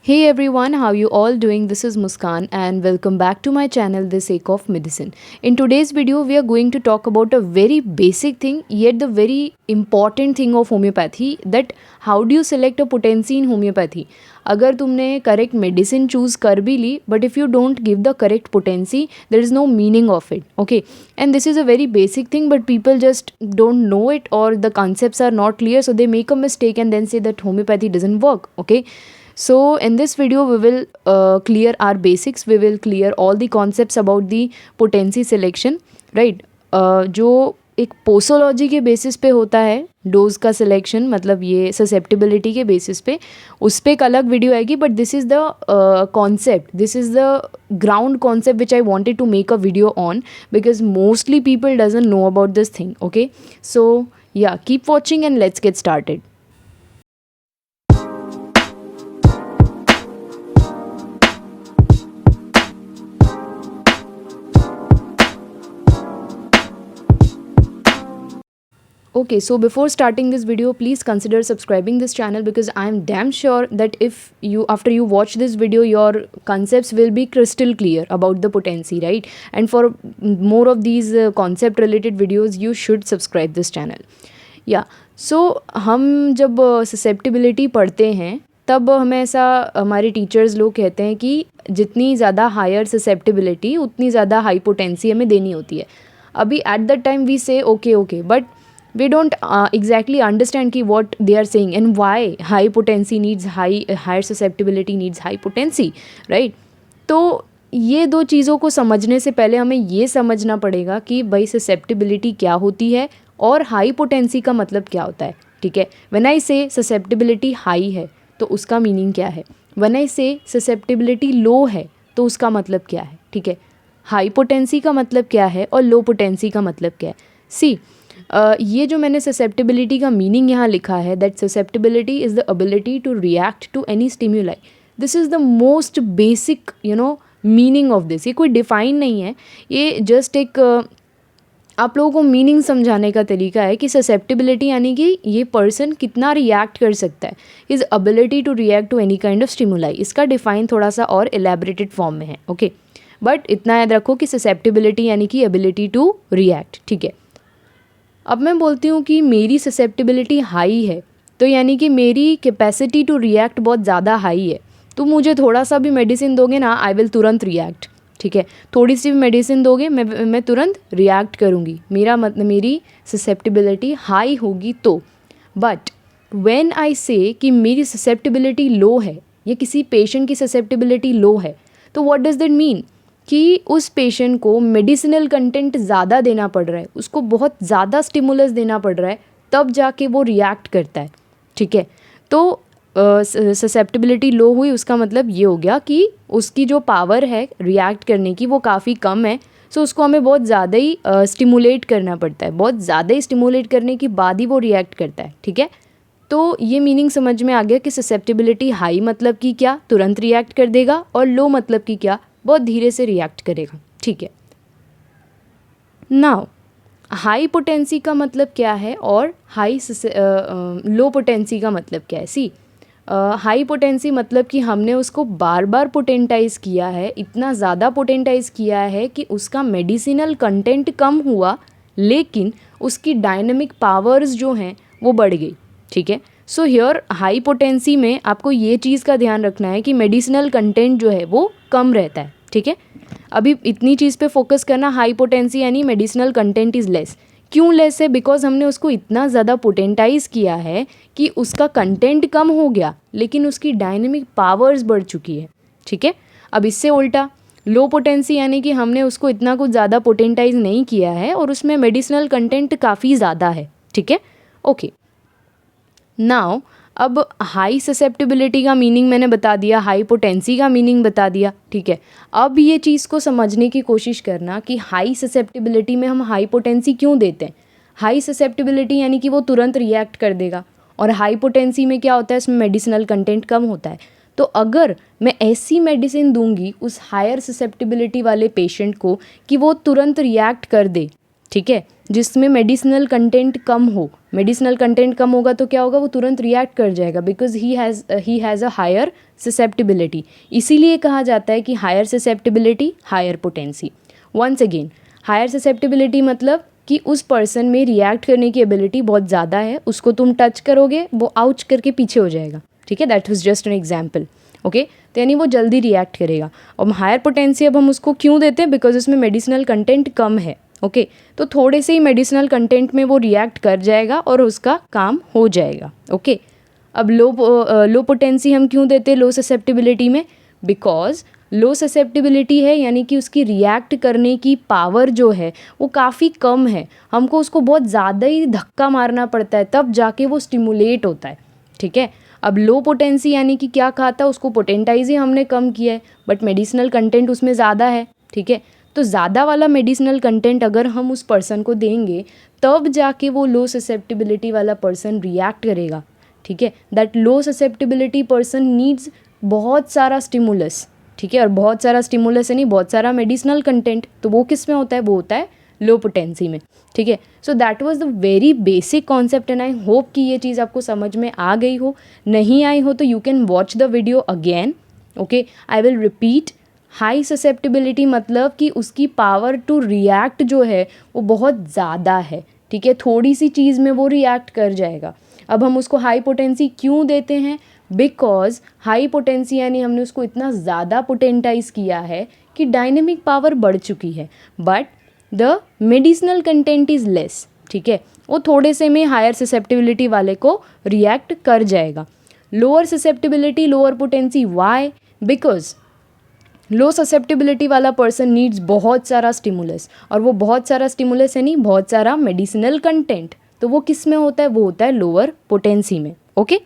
Hey everyone, how you all doing? This is Muskan and welcome back to my channel The Sake of Medicine. In today's video, we are going to talk about a very basic thing yet the very important thing of homeopathy, that how do you select a potency in homeopathy. अगर तुमने correct medicine choose कर भी ली but if you don't give the correct potency there is no meaning of it. Okay, and this is a very basic thing but people just don't know it और the concepts are not clear, so they make a mistake and then say that homeopathy doesn't work. Okay, so in this video we will clear our basics. We will clear all the concepts about the potency selection, right? जो एक posology के basis पे होता है dose का selection, मतलब ये susceptibility के बेसिस पे, उस पर एक अलग वीडियो आएगी. But this is the concept, this is the ground concept which I wanted to make a video on because mostly people doesn't know about this thing. Okay, so yeah keep watching and let's get started. Okay, so before starting this video, please consider subscribing this channel because I am damn sure that if you, after you watch this video, your concepts will be crystal clear about the potency, right? And for more of these concept related videos, you should subscribe this channel. Yeah, so हम जब susceptibility पढ़ते हैं तब हमें ऐसा हमारे teachers लोग कहते हैं कि जितनी ज़्यादा हायर susceptibility उतनी ज़्यादा हाई पोटेंसी हमें देनी होती है. अभी एट दैट टाइम वी से okay but we don't exactly understand ki what they are saying and why high potency needs higher susceptibility needs high potency, right? तो ये दो चीज़ों को समझने से पहले हमें ये समझना पड़ेगा कि भाई ससेप्टिबिलिटी क्या होती है और हाई पोटेंसी का मतलब क्या होता है. ठीक है, व्हेन आई से ससेप्टिबिलिटी हाई है तो उसका मीनिंग क्या है, व्हेन आई से ससेप्टिबिलिटी लो है तो उसका मतलब क्या है. ठीक है, हाई पोटेंसी का मतलब क्या है और लो पोटेंसी का मतलब क्या है. सी ये जो मैंने ससेप्टिबिलिटी का मीनिंग यहाँ लिखा है, that susceptibility is the ability to react to any stimuli. This is the most basic meaning of this. ये कोई डिफाइन नहीं है, ये जस्ट एक आप लोगों को मीनिंग समझाने का तरीका है कि ससेप्टिबिलिटी यानी कि ये पर्सन कितना रिएक्ट कर सकता है, is ability to react to any kind of stimuli. इसका डिफाइन थोड़ा सा और एलैबोरेटेड फॉर्म में है. ओके, बट इतना याद रखो कि ससेप्टिबिलिटी यानी कि एबिलिटी टू रिएक्ट. ठीक है, अब मैं बोलती हूँ कि मेरी ससेप्टिबिलिटी हाई है तो यानी कि मेरी कैपेसिटी टू रिएक्ट बहुत ज़्यादा हाई है. तो मुझे थोड़ा सा भी मेडिसिन दोगे ना, आई विल तुरंत रिएक्ट. ठीक है, थोड़ी सी भी मेडिसिन दोगे मैं तुरंत रिएक्ट करूँगी. मेरी ससेप्टिबिलिटी हाई होगी तो. बट व्हेन आई से कि मेरी ससेप्टिबिलिटी लो है या किसी पेशेंट की ससेप्टिबिलिटी लो है, तो व्हाट डज़ दैट मीन कि उस पेशेंट को मेडिसिनल कंटेंट ज़्यादा देना पड़ रहा है, उसको बहुत ज़्यादा स्टिमुलस देना पड़ रहा है, तब जाके वो रिएक्ट करता है. ठीक है, तो ससेप्टिबिलिटी लो हुई उसका मतलब ये हो गया कि उसकी जो पावर है रिएक्ट करने की वो काफ़ी कम है. सो उसको हमें बहुत ज़्यादा ही स्टिमुलेट करना पड़ता है, बहुत ज़्यादा ही स्टिमुलेट करने के बाद ही वो रिएक्ट करता है. ठीक है, तो ये मीनिंग समझ में आ गया कि ससेप्टिबिलिटी हाई मतलब कि क्या, तुरंत रिएक्ट कर देगा, और लो मतलब कि क्या, बहुत धीरे से रिएक्ट करेगा. ठीक है, नाउ हाई पोटेंसी का मतलब क्या है और लो पोटेंसी का मतलब क्या है. सी, हाई पोटेंसी मतलब कि हमने उसको बार बार पोटेंटाइज किया है, इतना ज़्यादा पोटेंटाइज किया है कि उसका मेडिसिनल कंटेंट कम हुआ लेकिन उसकी डायनेमिक पावर्स जो हैं वो बढ़ गई. ठीक है, सो हियर हाई पोटेंसी में आपको ये चीज़ का ध्यान रखना है कि मेडिसिनल कंटेंट जो है वो कम रहता है. ठीक है, अभी इतनी चीज़ पे फोकस करना, हाई पोटेंसी यानी मेडिसिनल कंटेंट इज़ लेस. क्यों लेस है, बिकॉज हमने उसको इतना ज़्यादा पोटेंटाइज किया है कि उसका कंटेंट कम हो गया लेकिन उसकी डायनेमिक पावर्स बढ़ चुकी है. ठीक है, अब इससे उल्टा लो पोटेंसी यानी कि हमने उसको इतना कुछ ज़्यादा पोटेंटाइज नहीं किया है और उसमें मेडिसिनल कंटेंट काफ़ी ज़्यादा है. ठीक है, ओके. नाउ अब हाई ससेप्टिबिलिटी का मीनिंग मैंने बता दिया, हाई पोटेंसी का मीनिंग बता दिया. ठीक है, अब ये चीज़ को समझने की कोशिश करना कि हाई ससेप्टिबिलिटी में हम हाई पोटेंसी क्यों देते हैं. हाई ससेप्टिबिलिटी यानी कि वो तुरंत रिएक्ट कर देगा, और हाई पोटेंसी में क्या होता है, इसमें मेडिसिनल कंटेंट कम होता है. तो अगर मैं ऐसी मेडिसिन दूंगी उस हायर ससेप्टिबिलिटी वाले पेशेंट को कि वो तुरंत रिएक्ट कर दे, ठीक है, जिसमें मेडिसिनल कंटेंट कम हो, मेडिसिनल कंटेंट कम होगा तो क्या होगा, वो तुरंत रिएक्ट कर जाएगा because he has a higher susceptibility. इसीलिए कहा जाता है कि higher susceptibility higher potency. Once again, higher susceptibility मतलब कि उस पर्सन में रिएक्ट करने की एबिलिटी बहुत ज़्यादा है, उसको तुम टच करोगे वो आउच करके पीछे हो जाएगा, ठीक है, that was just an example. Okay, तो यानी वो जल्दी रिएक्ट करेगा। और हायर पोटेंसी अब हम उसको क्यों देते हैं, बिकॉज उसमें मेडिसिनल कंटेंट कम है। ओके, तो थोड़े से ही मेडिसिनल कंटेंट में वो रिएक्ट कर जाएगा और उसका काम हो जाएगा। ओके, अब लो पोटेंसी हम क्यों देते हैं लो ससेप्टिबिलिटी में, बिकॉज लो ससेप्टिबिलिटी है यानी कि उसकी रिएक्ट करने की पावर जो है वो काफ़ी कम है, हमको उसको बहुत ज़्यादा ही धक्का मारना पड़ता है तब जाके वो स्टिमुलेट होता है, ठीक है। अब लो पोटेंसी यानी कि क्या कहा था, उसको पोटेंटाइज ही हमने कम किया है बट मेडिसिनल कंटेंट उसमें ज़्यादा है, ठीक है। तो ज़्यादा वाला मेडिसिनल कंटेंट अगर हम उस पर्सन को देंगे तब जाके वो लो ससेप्टिबिलिटी वाला पर्सन रिएक्ट करेगा, ठीक है। That low susceptibility person needs बहुत सारा स्टिमुलस, ठीक है, और बहुत सारा स्टिमुलस है नहीं, बहुत सारा मेडिसिनल कंटेंट, तो वो किस में होता है, वो होता है लो पोटेंसी में, ठीक है। So that was the very basic concept and I hope कि ये चीज़ आपको समझ में आ गई हो। नहीं आई हो तो you can watch the video again. Okay, I will repeat. High susceptibility मतलब कि उसकी पावर टू रिएक्ट जो है वो बहुत ज़्यादा है, ठीक है, थोड़ी सी चीज़ में वो रिएक्ट कर जाएगा। अब हम उसको हाई पोटेंसी क्यों देते हैं, बिकॉज हाई पोटेंसी यानी हमने उसको इतना ज़्यादा पोटेंटाइज किया है कि डायनेमिक पावर बढ़ चुकी है but the medicinal content is less, ठीक है, वो थोड़े से में हायर ससेप्टिबिलिटी वाले को रिएक्ट कर जाएगा। Lower susceptibility lower potency, why, because low susceptibility वाला पर्सन नीड्स बहुत सारा स्टिमुलस, और वो बहुत सारा स्टिमुलस है नहीं, बहुत सारा मेडिसिनल कंटेंट, तो वो किस में होता है, वो होता है लोअर पोटेंसी में। Okay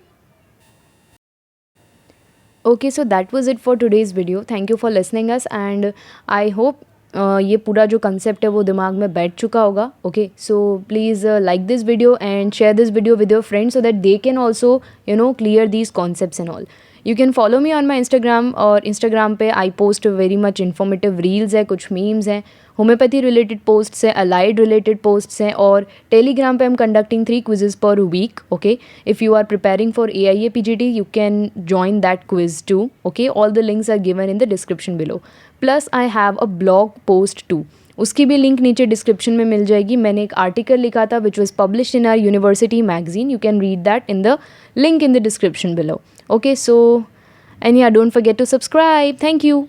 okay, so that was it for today's video. Thank you for listening us and I hope ये पूरा जो कंसेप्ट है वो दिमाग में बैठ चुका होगा। Okay, so please like this video and share this video with your friends so that they can also clear these concepts and all. You can follow me on my Instagram, और Instagram पे I post very much informative reels है, कुछ memes हैं, homeopathy related posts हैं, allied related posts हैं, और Telegram पे हम conducting 3 quizzes per week. Okay, if you are preparing for AIA PGT you can join that quiz too. Okay, all the links are given in the description below. Plus I have a blog post too, उसकी भी link नीचे description में मिल जाएगी। मैंने एक article लिखा था which was published in are university magazine, you can read that in the link in the description below. Okay, so and yeah, don't forget to subscribe. Thank you.